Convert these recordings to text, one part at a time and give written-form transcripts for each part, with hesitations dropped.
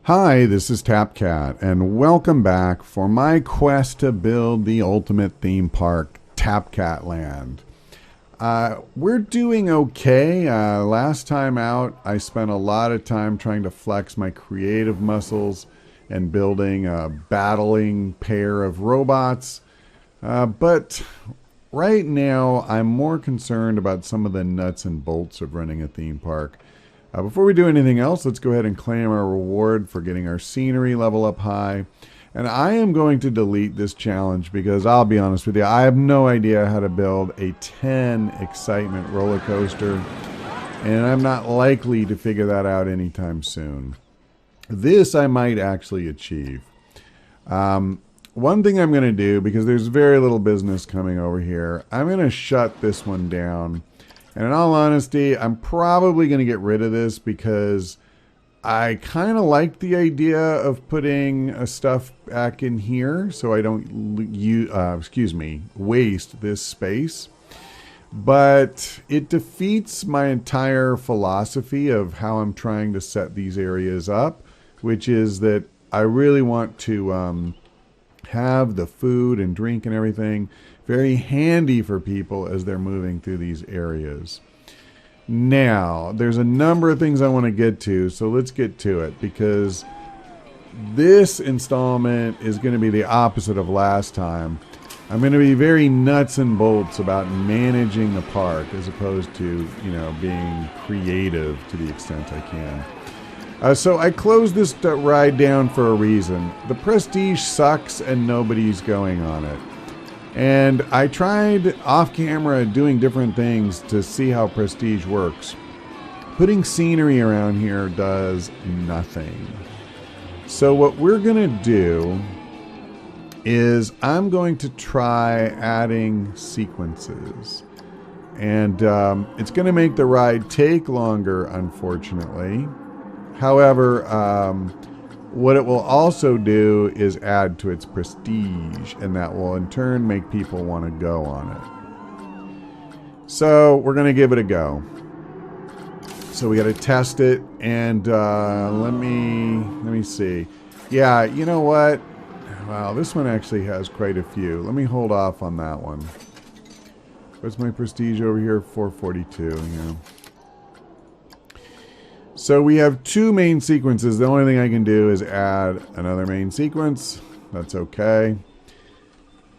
Hi, this is TapCat, and welcome back for my quest to build the ultimate theme park, TapCatLand. We're doing okay. Last time out, I spent a lot of time trying to flex my creative muscles and building a battling pair of robots. But right now, I'm more concerned about some of the nuts and bolts of running a theme park. Before we do anything else, let's go ahead and claim our reward for getting our scenery level up high. And I am going to delete this challenge because I'll be honest with you, I have no idea how to build a 10 excitement roller coaster, and I'm not likely to figure that out anytime soon. This I might actually achieve. One thing I'm going to do, because there's very little business coming over here, I'm going to shut this one down. And in all honesty, I'm probably going to get rid of this because I kind of like the idea of putting stuff back in here so I don't waste this space. But it defeats my entire philosophy of how I'm trying to set these areas up, which is that I really want to have the food and drink and everything very handy for people as they're moving through these areas. Now, there's a number of things I want to get to, so let's get to it, because this installment is going to be the opposite of last time. I'm going to be very nuts and bolts about managing the park as opposed to, being creative to the extent I can. So I closed this ride down for a reason. The Prestige sucks and nobody's going on it. And I tried off camera doing different things to see how Prestige works. Putting scenery around here does nothing. So what we're going to do is I'm going to try adding sequences. And it's going to make the ride take longer, unfortunately. However, what it will also do is add to its prestige, and that will in turn make people want to go on it. So we're going to give it a go. So we got to test it, and let me see. Yeah, you know what? Wow, this one actually has quite a few. Let me hold off on that one. What's my prestige over here? 442. Yeah. So we have two main sequences. The only thing I can do is add another main sequence. That's okay.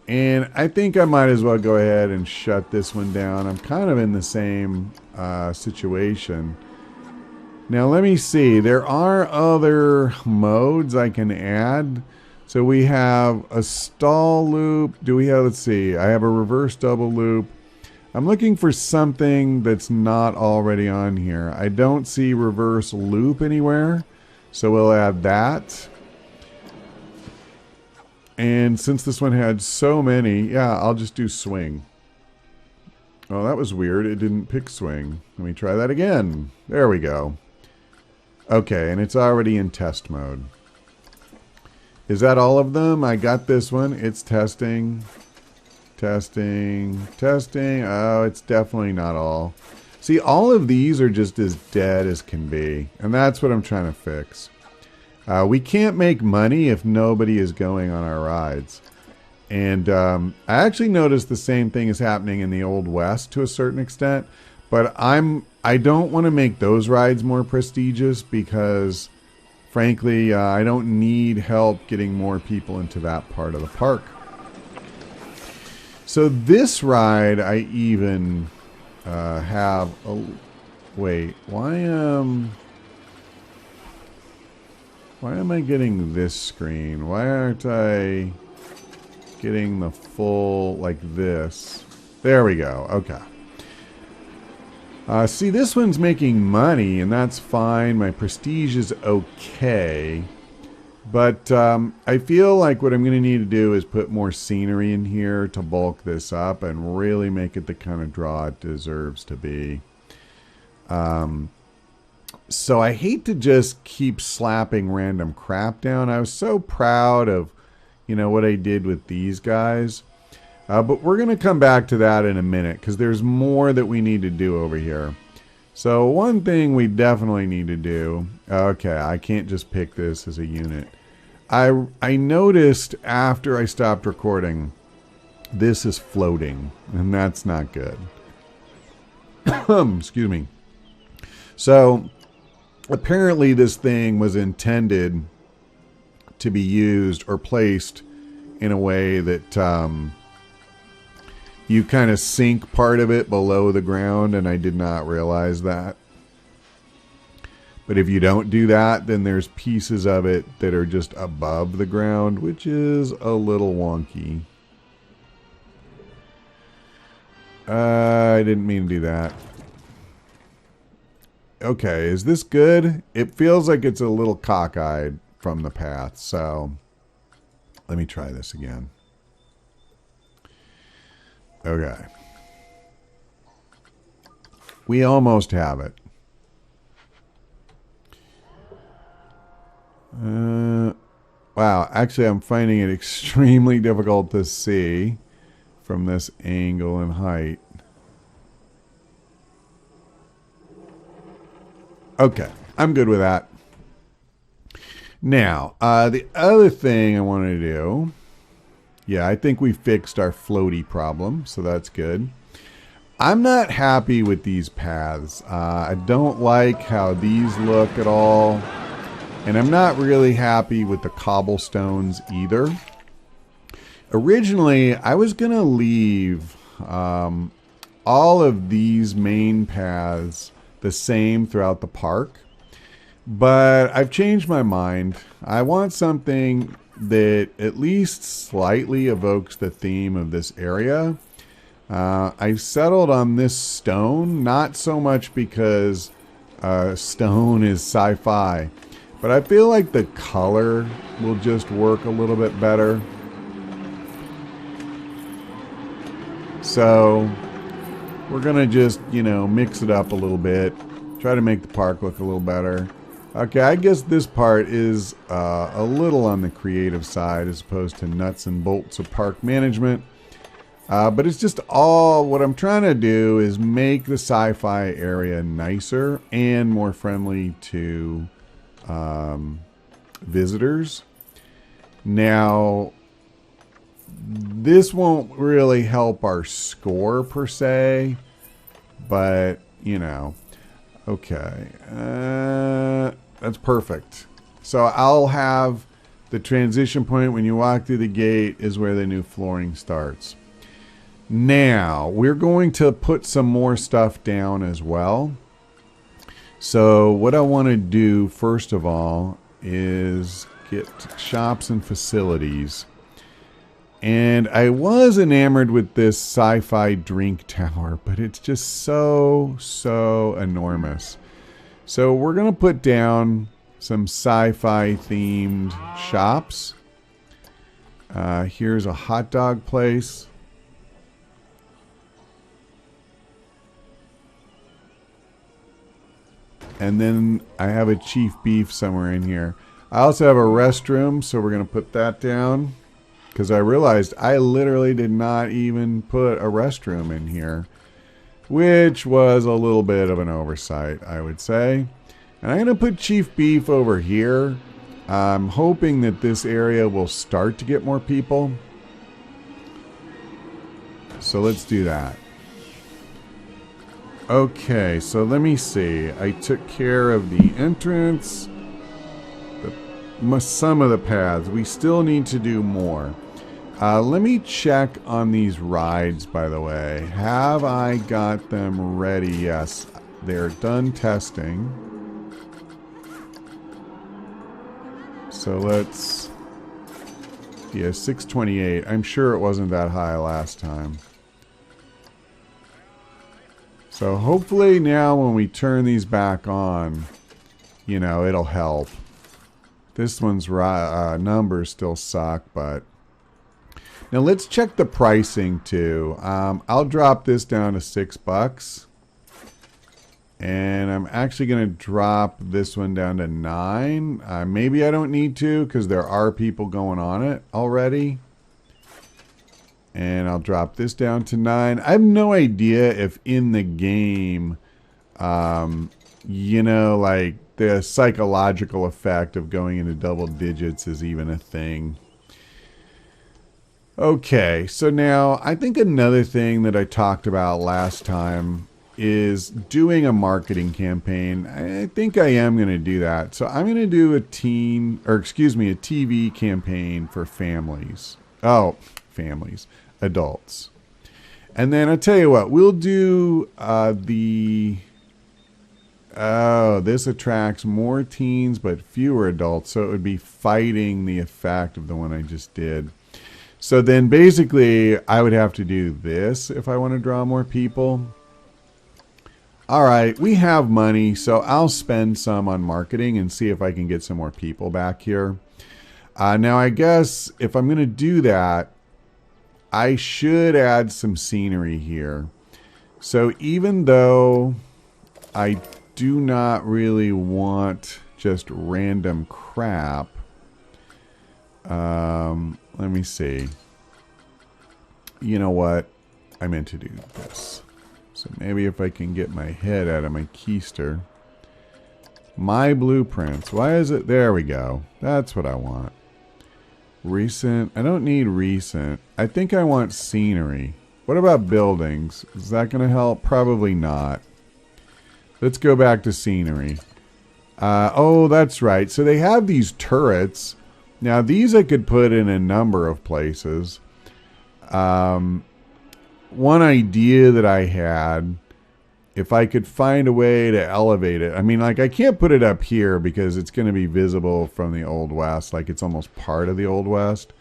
And I think I might as well go ahead and shut this one down. I'm kind of in the same situation. Now let me see. There are other modes I can add. So we have a stall loop. Let's see. I have a reverse double loop. I'm looking for something that's not already on here. I don't see reverse loop anywhere, so we'll add that. And since this one had so many, yeah, I'll just do swing. Oh, that was weird. It didn't pick swing. Let me try that again. There we go. Okay, and it's already in test mode. Is that all of them? I got this one. It's testing. Testing. Oh, it's definitely not all. See, all of these are just as dead as can be. And that's what I'm trying to fix. We can't make money if nobody is going on our rides. And I actually noticed the same thing is happening in the Old West to a certain extent. But I don't want to make those rides more prestigious because, frankly, I don't need help getting more people into that part of the park. So this ride, I even have a... Wait, why am I getting this screen? Why aren't I getting the full, like this? There we go. Okay. See, this one's making money, and that's fine. My prestige is okay. But I feel like what I'm going to need to do is put more scenery in here to bulk this up and really make it the kind of draw it deserves to be. So I hate to just keep slapping random crap down. I was so proud of, what I did with these guys. But we're going to come back to that in a minute because there's more that we need to do over here. So one thing we definitely need to do. Okay, I can't just pick this as a unit. I noticed after I stopped recording, this is floating, and that's not good. Excuse me. So apparently this thing was intended to be used or placed in a way that you kind of sink part of it below the ground, and I did not realize that. But if you don't do that, then there's pieces of it that are just above the ground, which is a little wonky. I didn't mean to do that. Okay, is this good? It feels like it's a little cockeyed from the path, so let me try this again. Okay. We almost have it. Wow, actually I'm finding it extremely difficult to see from this angle and height. Okay, I'm good with that. Now, the other thing I want to do, yeah, I think we fixed our floaty problem, so that's good. I'm not happy with these paths. I don't like how these look at all, and I'm not really happy with the cobblestones either. Originally, I was going to leave all of these main paths the same throughout the park, but I've changed my mind. I want something that at least slightly evokes the theme of this area. I've settled on this stone, not so much because stone is sci-fi, but I feel like the color will just work a little bit better. So we're gonna just, mix it up a little bit, try to make the park look a little better. Okay, I guess this part is a little on the creative side as opposed to nuts and bolts of park management. But it's just all, what I'm trying to do is make the sci-fi area nicer and more friendly to visitors. Now, this won't really help our score per se, but, okay. That's perfect. So I'll have the transition point when you walk through the gate is where the new flooring starts. Now, we're going to put some more stuff down as well. So what I want to do, first of all, is get shops and facilities. And I was enamored with this sci-fi drink tower, but it's just so enormous. So we're going to put down some sci-fi themed shops. Here's a hot dog place. And then I have a chief beef somewhere in here. I also have a restroom, so we're going to put that down. Because I realized I literally did not even put a restroom in here, which was a little bit of an oversight, I would say. And I'm going to put chief beef over here. I'm hoping that this area will start to get more people. So let's do that. Okay, so let me see. I took care of the entrance, some of the paths. We still need to do more. Let me check on these rides, by the way. Have I got them ready? Yes, they're done testing. So let's... Yeah, 628. I'm sure it wasn't that high last time. So hopefully now when we turn these back on, it'll help. This one's numbers still suck, but... Now let's check the pricing too. I'll drop this down to $6. And I'm actually going to drop this one down to 9. Maybe I don't need to because there are people going on it already. And I'll drop this down to 9. I have no idea if in the game You know, like the psychological effect of going into double digits is even a thing. Okay, so now I think another thing that I talked about last time is doing a marketing campaign. I think I am going to do that. So I'm going to do a a TV campaign for families. Oh, families, adults. And then I'll tell you what, we'll do this attracts more teens but fewer adults. So it would be fighting the effect of the one I just did. So then basically I would have to do this if I want to draw more people. All right, we have money, so I'll spend some on marketing and see if I can get some more people back here. Now I guess if I'm going to do that, I should add some scenery here. So even though I do not really want just random crap, let me see. You know what? I meant to do this. So maybe if I can get my head out of my keister. My blueprints. Why is it? There we go. That's what I want. Recent. I don't need recent. I think I want scenery. What about buildings? Is that going to help? Probably not. Let's go back to scenery. Oh, that's right. So they have these turrets. Now, these I could put in a number of places. One idea that I had, if I could find a way to elevate it. I mean, like, I can't put it up here because it's going to be visible from the Old West. Like, it's almost part of the Old West.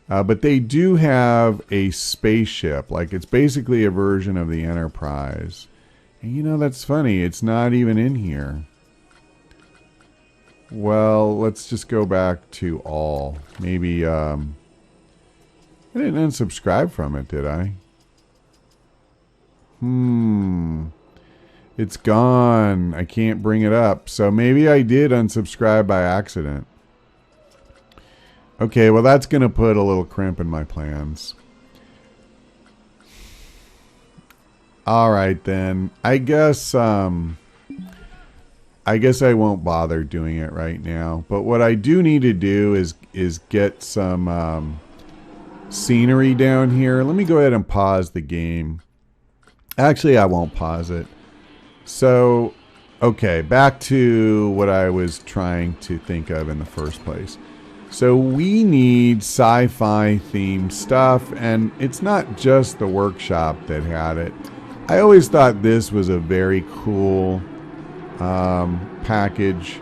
But they do have a spaceship. Like, it's basically a version of the Enterprise. And, you know, that's funny. It's not even in here. Well, let's just go back to all. Maybe, I didn't unsubscribe from it, did I? It's gone. I can't bring it up. So maybe I did unsubscribe by accident. Okay, well that's going to put a little crimp in my plans. All right then. I guess I won't bother doing it right now. But what I do need to do is get some scenery down here. Let me go ahead and pause the game. Actually, I won't pause it. So, okay, back to what I was trying to think of in the first place. So we need sci-fi themed stuff, and it's not just the workshop that had it. I always thought this was a very cool package,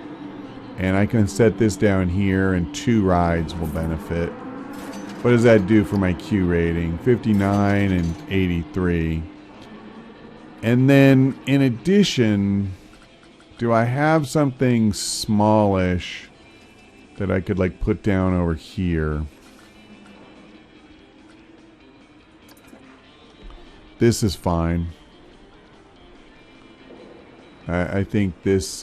and I can set this down here, and 2 rides will benefit. What does that do for my Q rating? 59 and 83. And then, in addition, do I have something smallish that I could, like, put down over here? This is fine. I think this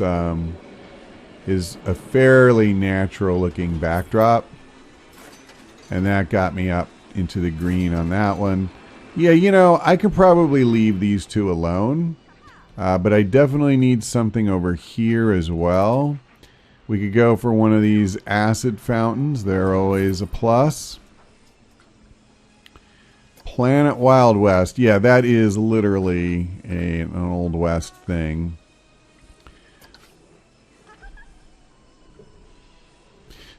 is a fairly natural-looking backdrop. And that got me up into the green on that one. Yeah, you know, I could probably leave these 2 alone. But I definitely need something over here as well. We could go for one of these acid fountains. They're always a plus. Planet Wild West. Yeah, that is literally an Old West thing.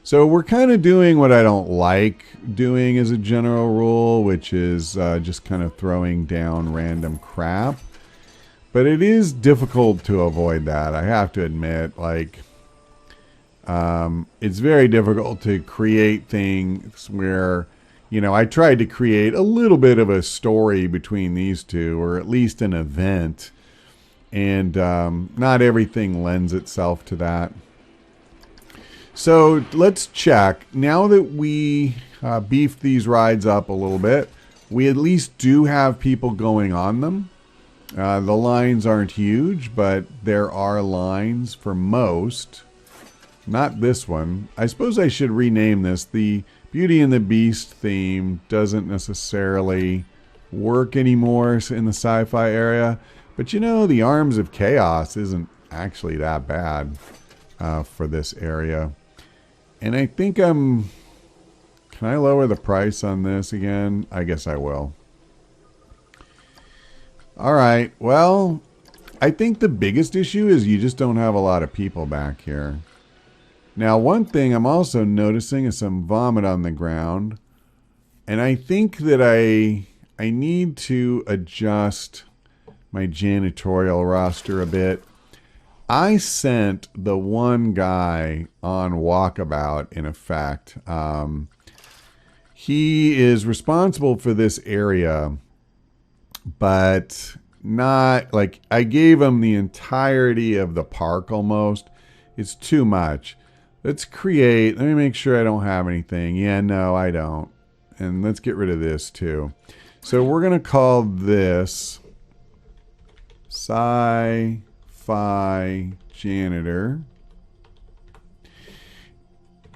So we're kind of doing what I don't like doing as a general rule, which is just kind of throwing down random crap. But it is difficult to avoid that, I have to admit. Like, it's very difficult to create things where, you know, I tried to create a little bit of a story between these two, or at least an event. And not everything lends itself to that. So let's check. Now that we beefed these rides up a little bit, we at least do have people going on them. The lines aren't huge, but there are lines for most. Not this one. I suppose I should rename this. The Beauty and the Beast theme doesn't necessarily work anymore in the sci-fi area. But you know, the Arms of Chaos isn't actually that bad for this area. And I think can I lower the price on this again? I guess I will. Alright, well, I think the biggest issue is you just don't have a lot of people back here. Now, one thing I'm also noticing is some vomit on the ground. And I think that I need to adjust my janitorial roster a bit. I sent the one guy on walkabout, in effect. He is responsible for this area, but not like I gave him the entirety of the park almost. It's too much. Let's create, let me make sure I don't have anything. Yeah, no, I don't. And let's get rid of this too. So we're going to call this Sci Fi Janitor.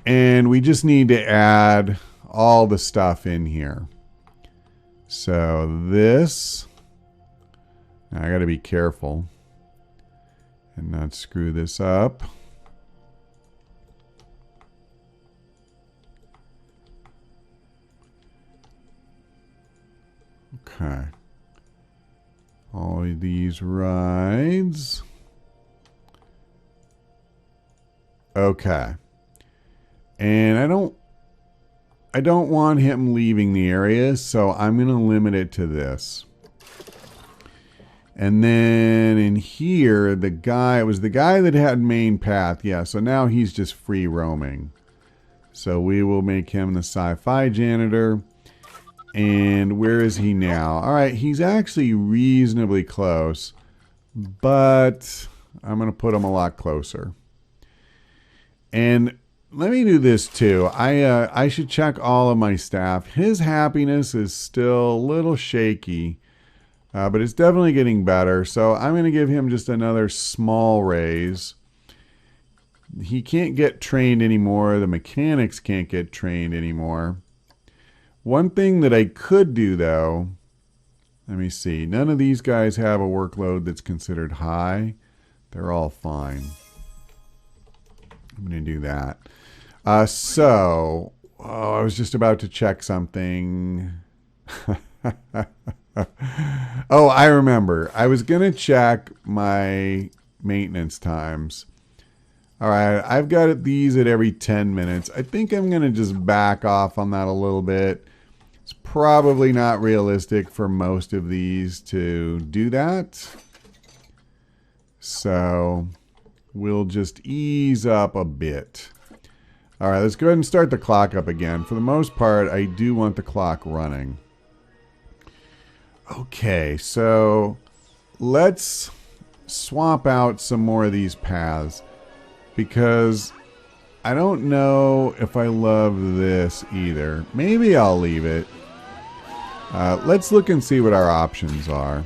And we just need to add all the stuff in here. So this, now I got to be careful and not screw this up. Okay. All of these rides. Okay. And I don't want him leaving the area, so I'm going to limit it to this. And then in here, it was the guy that had main path. Yeah, so now he's just free roaming. So we will make him the Sci-Fi Janitor. And where is he now? All right, he's actually reasonably close, but I'm going to put him a lot closer. And let me do this too. I should check all of my staff. His happiness is still a little shaky, but it's definitely getting better. So I'm going to give him just another small raise. He can't get trained anymore. The mechanics can't get trained anymore. One thing that I could do, though, let me see. None of these guys have a workload that's considered high. They're all fine. I'm going to do that. I was just about to check something. Oh, I remember. I was going to check my maintenance times. All right, I've got these at every 10 minutes. I think I'm going to just back off on that a little bit. It's probably not realistic for most of these to do that. So we'll just ease up a bit. All right, let's go ahead and start the clock up again. For the most part, I do want the clock running. Okay, so let's swap out some more of these paths, because I don't know if I love this either. Maybe I'll leave it. Let's look and see what our options are.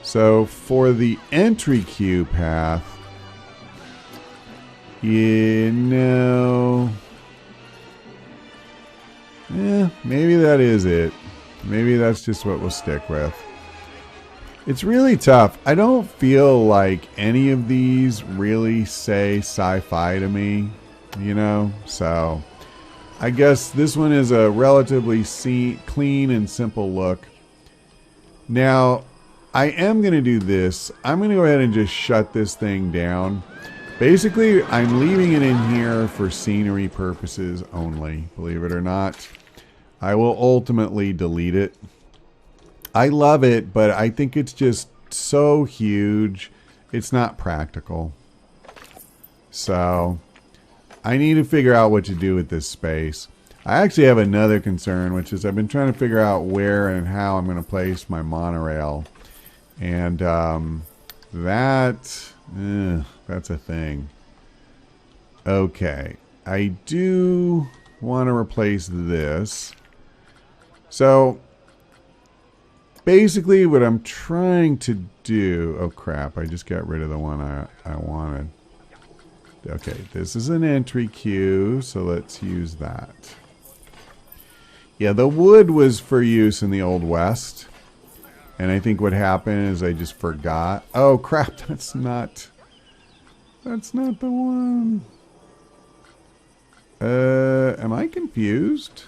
So for the entry queue path, you know, maybe that is it. Maybe that's just what we'll stick with. It's really tough. I don't feel like any of these really say sci-fi to me, you know? So I guess this one is a relatively clean and simple look. Now, I am going to do this. I'm going to go ahead and just shut this thing down. Basically, I'm leaving it in here for scenery purposes only, believe it or not. I will ultimately delete it. I love it, but I think it's just so huge, it's not practical. So I need to figure out what to do with this space. I actually have another concern, which is I've been trying to figure out where and how I'm going to place my monorail. And that's a thing. Okay, I do want to replace this. So basically what I'm trying to do... Oh crap, I just got rid of the one I wanted. Okay, this is an entry queue, so let's use that. Yeah, the wood was for use in the Old West. And I think what happened is I just forgot. Oh crap, that's not the one. Am I confused?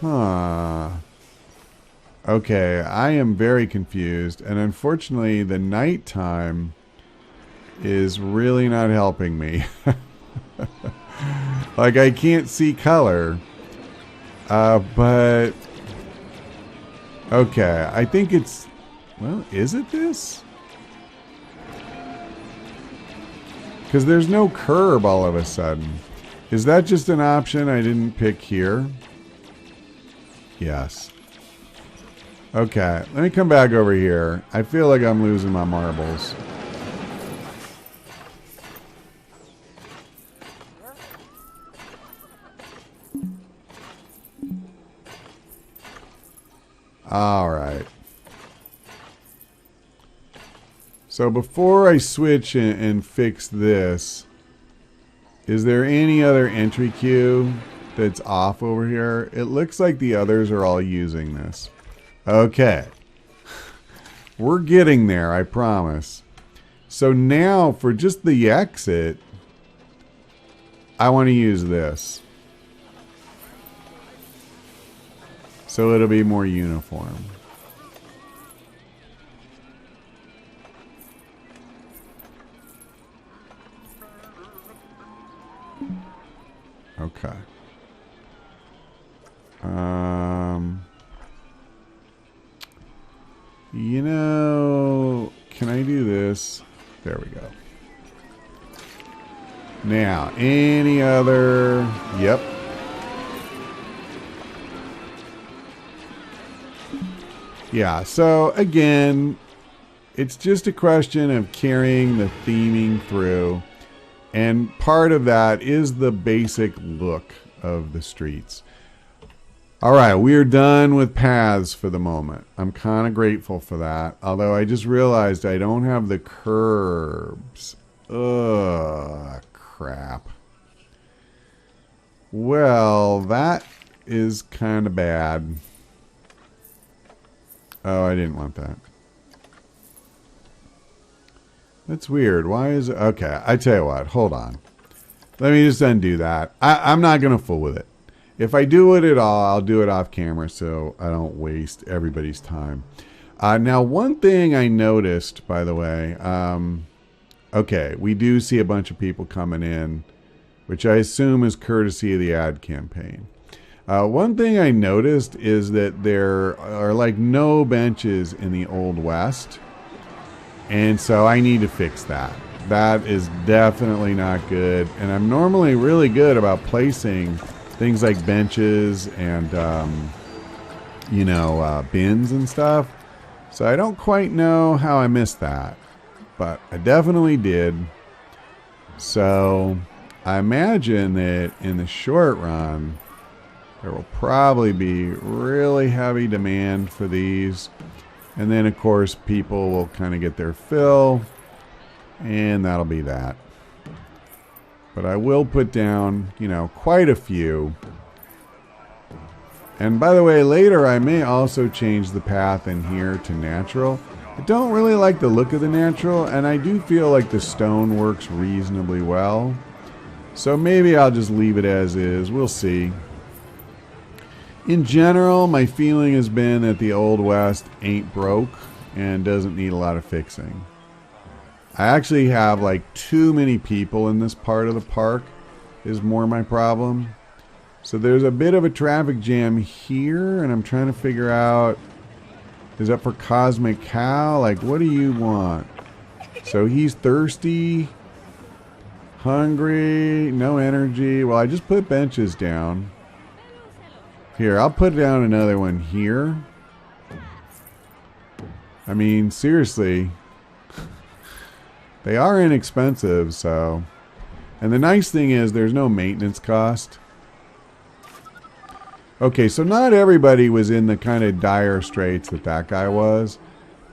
Huh. Okay, I am very confused, and unfortunately the nighttime is really not helping me. Like, I can't see color. But okay, I think it's, well, is it this? Because there's no curb all of a sudden. Is that just an option I didn't pick here? Yes. Okay, let me come back over here. I feel like I'm losing my marbles. All right. So before I switch and fix this, is there any other entry queue that's off over here? It looks like the others are all using this. Okay. We're getting there, I promise. So now for just the exit, I want to use this. So it'll be more uniform. Okay. You know, can I do this? There we go. Now, any other? Yep. Yeah, so again, it's just a question of carrying the theming through. And part of that is the basic look of the streets. All right, we're done with paths for the moment. I'm kind of grateful for that. Although I just realized I don't have the curbs. Ugh, crap. Well, that is kind of bad. Oh, I didn't want that. That's weird. Why is it? Okay, I tell you what. Hold on. Let me just undo that. I'm not going to fool with it. If I do it at all, I'll do it off camera so I don't waste everybody's time. Now, one thing I noticed, by the way, okay, we do see a bunch of people coming in, which I assume is courtesy of the ad campaign. One thing I noticed is that there are like no benches in the Old West. And so I need to fix that. That is definitely not good. And I'm normally really good about placing things like benches and, bins and stuff. So I don't quite know how I missed that. But I definitely did. So I imagine that in the short run, there will probably be really heavy demand for these. And then, of course, people will kind of get their fill. And that'll be that. But I will put down, quite a few. And by the way, later I may also change the path in here to natural. I don't really like the look of the natural. And I do feel like the stone works reasonably well. So maybe I'll just leave it as is. We'll see. In general, my feeling has been that the Old West ain't broke and doesn't need a lot of fixing. I actually have like too many people in this part of the park is more my problem. So there's a bit of a traffic jam here, and I'm trying to figure out, is that for Cosmic Cow? Like, what do you want? So he's thirsty, hungry, no energy. Well, I just put benches down. Here, I'll put down another one here. I mean, seriously. They are inexpensive, so. And the nice thing is there's no maintenance cost. Okay, so not everybody was in the kind of dire straits that guy was.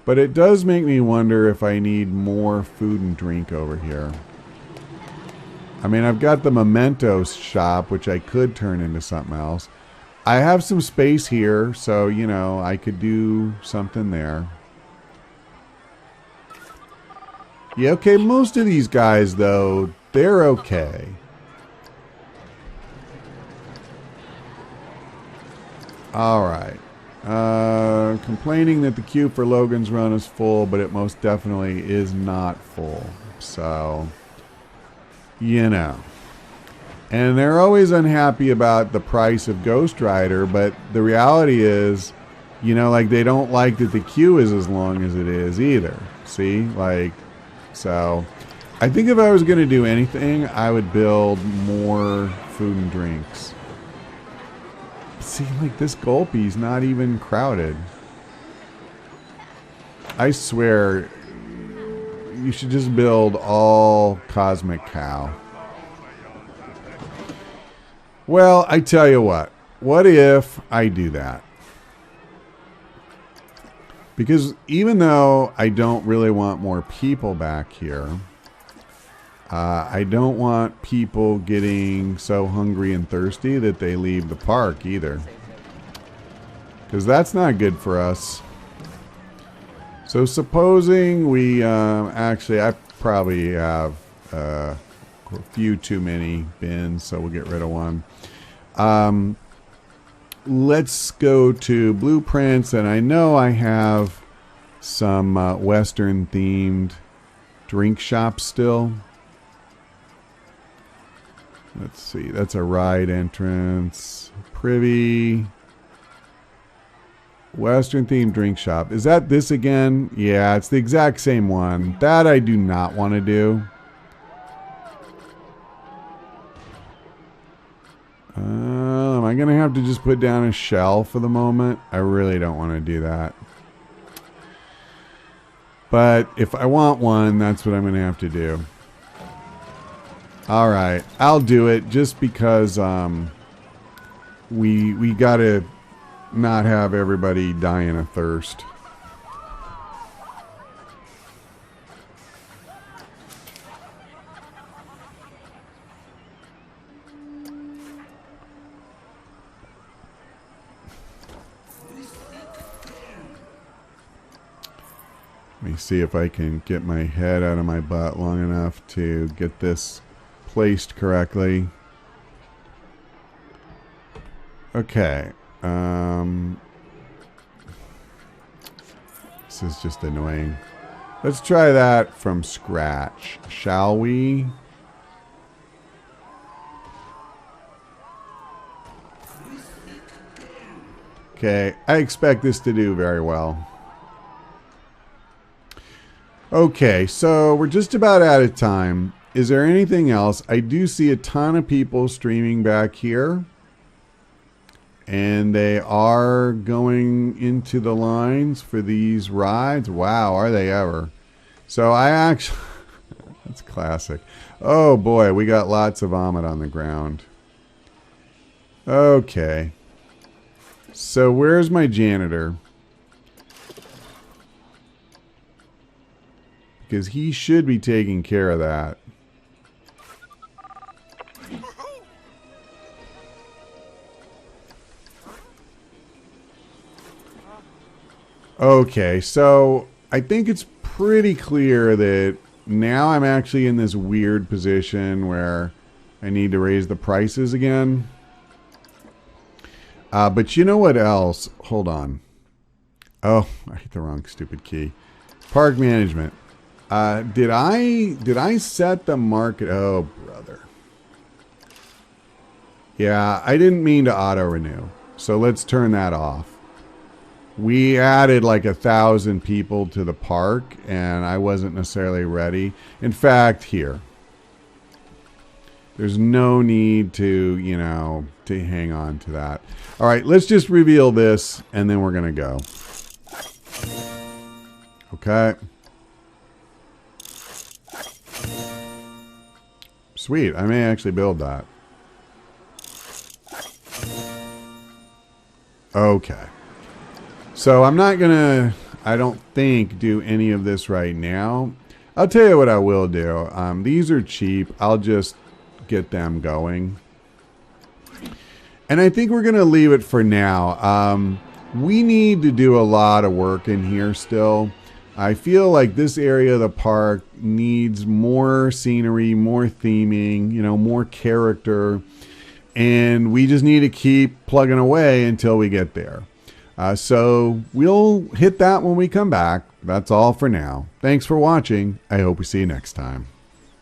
But it does make me wonder if I need more food and drink over here. I mean, I've got the Mementos shop, which I could turn into something else. I have some space here, so, you know, I could do something there. Yeah, okay, most of these guys, though, they're okay. Alright. Complaining that the queue for Logan's Run is full, but it most definitely is not full. So, you know. And they're always unhappy about the price of Ghost Rider, but the reality is, you know, like, they don't like that the queue is as long as it is either. See? Like, so, I think if I was going to do anything, I would build more food and drinks. See, like, this Gulpy's not even crowded. I swear, you should just build all Cosmic Cow. Well, I tell you what if I do that? Because even though I don't really want more people back here, I don't want people getting so hungry and thirsty that they leave the park either. Because that's not good for us. So supposing we, actually, I probably have a few too many bins, so we'll get rid of one. Let's go to blueprints, and I know I have some Western themed drink shops still. Let's see, that's a ride entrance. Privy. Western themed drink shop. Is that this again? Yeah, it's the exact same one. That I do not want to do. Am I going to have to just put down a shell for the moment? I really don't want to do that. But if I want one, that's what I'm going to have to do. Alright, I'll do it just because we got to not have everybody dying of thirst. Let me see if I can get my head out of my butt long enough to get this placed correctly. Okay. This is just annoying. Let's try that from scratch, shall we? Okay, I expect this to do very well. Okay, so we're just about out of time. Is there anything else? I do see a ton of people streaming back here. And they are going into the lines for these rides. Wow, are they ever? So I actually... That's classic. Oh boy, we got lots of vomit on the ground. Okay. So where's my janitor? Because he should be taking care of that. Okay, so I think it's pretty clear that now I'm actually in this weird position where I need to raise the prices again. But you know what else? Hold on. Oh, I hit the wrong stupid key. Park management. Did I set the market? Oh, brother. Yeah, I didn't mean to auto renew. So let's turn that off. We added like 1,000 people to the park, and I wasn't necessarily ready. In fact, here. There's no need to, you know, to hang on to that. All right, let's just reveal this, and then we're going to go. Okay. Sweet, I may actually build that. Okay. So I'm not going to, I don't think, do any of this right now. I'll tell you what I will do. These are cheap. I'll just get them going. And I think we're going to leave it for now. We need to do a lot of work in here still. I feel like this area of the park needs more scenery, more theming, more character. And we just need to keep plugging away until we get there. So we'll hit that when we come back. That's all for now. Thanks for watching. I hope we see you next time.